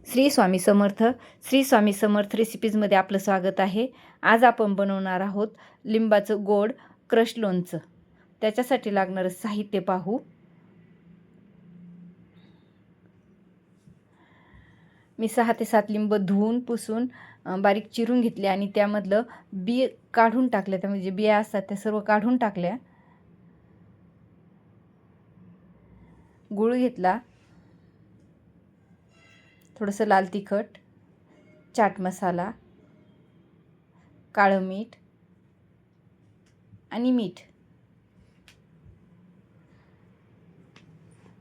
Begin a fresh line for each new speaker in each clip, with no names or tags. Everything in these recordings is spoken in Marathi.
श्री स्वामी समर्थ. श्री स्वामी समर्थ रेसिपीजमध्ये आपलं स्वागत आहे. आज आपण बनवणार आहोत लिंबाचं गोड क्रश लोणचं. त्याच्यासाठी लागणारं साहित्य पाहू. मी 6 ते 7 लिंब धुवून पुसून बारीक चिरून घेतले आणि त्यामधलं बी काढून टाकले. त्यामध्ये जे बिया असतात त्या सर्व काढून टाकल्या. गूळ घेतला, थोडंसं लाल तिखट, चाट मसाला, काळं मीठ आणि मीठ.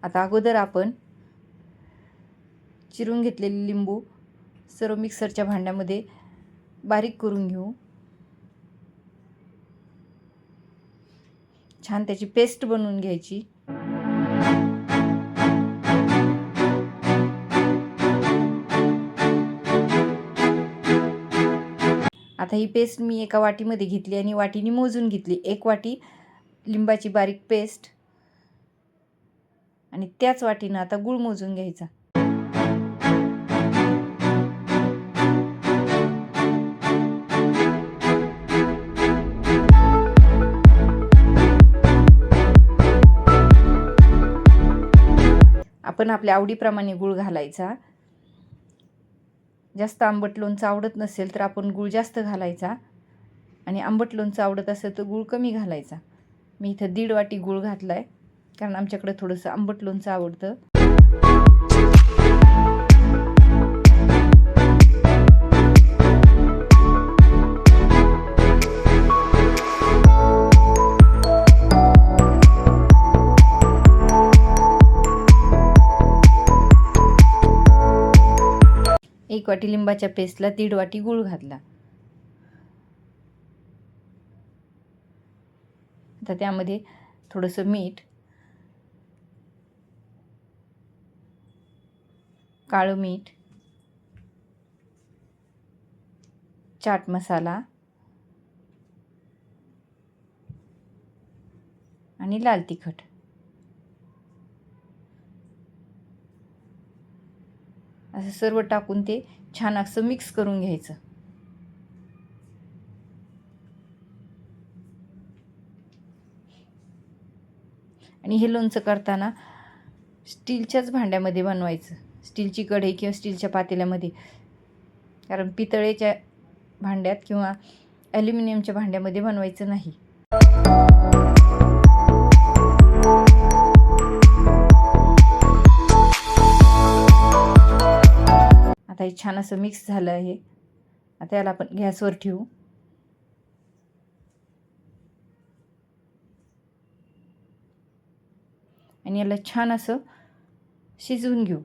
आता अगोदर आपण चिरून घेतलेले लिंबू सर्व मिक्सरच्या भांड्यामध्ये बारीक करून घेऊ. छान त्याची पेस्ट बनवून घ्यायची. आता ही पेस्ट मी एका वाटीमध्ये घेतली आणि वाटीने मोजून घेतली. 1 वाटी लिंबाची बारीक पेस्ट आणि त्याच वाटीनं आता गूळ मोजून घ्यायचा. आपण आपल्या आवडीप्रमाणे गूळ घालायचा. जास्त आंबट लोणचं आवडत नसेल तर आपण गूळ जास्त घालायचा आणि आंबट लोणचं आवडत असेल तर गूळ कमी घालायचा. मी इथं 1.5 वाटी गूळ घातला आहे कारण आमच्याकडे थोडंसं आंबट लोणचं आवडतं. एक वाटी लिंबाच्या पेस्टला 1.5 वाटी गूळ घातला. आता त्यामध्ये थोडंसं मीठ, काळं मीठ, चाट मसाला आणि लाल तिखट. असं सर्व टाकून ते छान असं मिक्स करून घ्यायचं. आणि हे लोणचं करताना स्टीलच्याच भांड्यामध्ये बनवायचं. स्टीलची कढई किंवा स्टीलच्या पातेल्यामध्ये, कारण पितळेच्या भांड्यात किंवा ॲल्युमिनियमच्या भांड्यामध्ये बनवायचं नाही. आता हे छान असं मिक्स झालं आहे. आता याला आपण गॅसवर ठेवू आणि याला छान असं शिजवून घेऊ.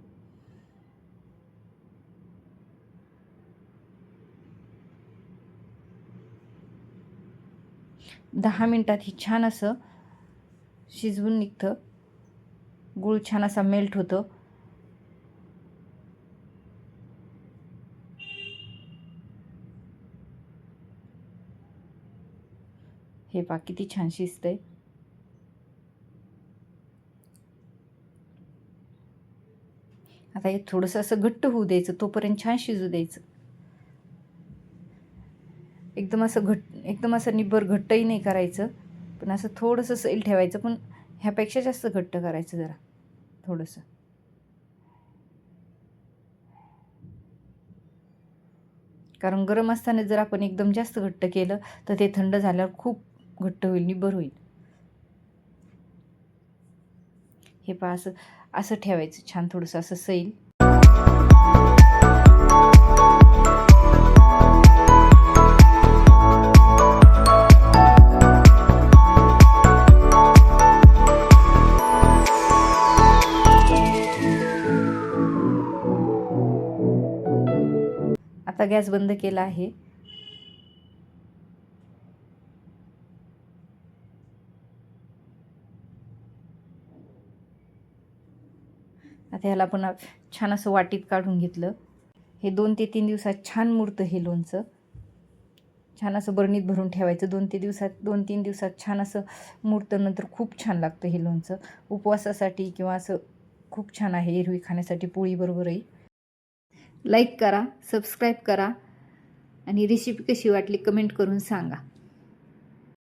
दहा मिनिटात हे छान असं शिजवून निघतं. गूळ छान असा मेल्ट होतो. हे पहा किती छान शिजतंय. आता हे थोडंसं असं घट्ट होऊ द्यायचं, तोपर्यंत छान शिजू द्यायचं. एकदम असं निब्बर घट्टही नाही करायचं, पण असं थोडंसं सैल ठेवायचं. पण ह्यापेक्षा जास्त घट्ट करायचं जरा थोडंसं. कारण गरम असताना जर आपण एकदम जास्त घट्ट केलं तर ते थंड झाल्यावर खूप घट्ट होईल, निब्बर होईल. हे पहा असं ठेवायचं छान थोडंसं असं सैल. आता गॅस बंद केला आहे. आता ह्याला आपण छान असं वाटीत काढून घेतलं. हे 2 ते 3 दिवसात छान मुरतं हे लोणचं. छान असं बरणीत भरून ठेवायचं. 2-3 दिवसात छान असं मुरतं. नंतर खूप छान लागतं हे लोणचं. उपवासासाठी किंवा असं खूप छान आहे. एरवी खाण्यासाठी पोळीबरोबरही. लाईक करा, सबस्क्राईब करा आणि रेसिपी कशी वाटली कमेंट करून सांगा.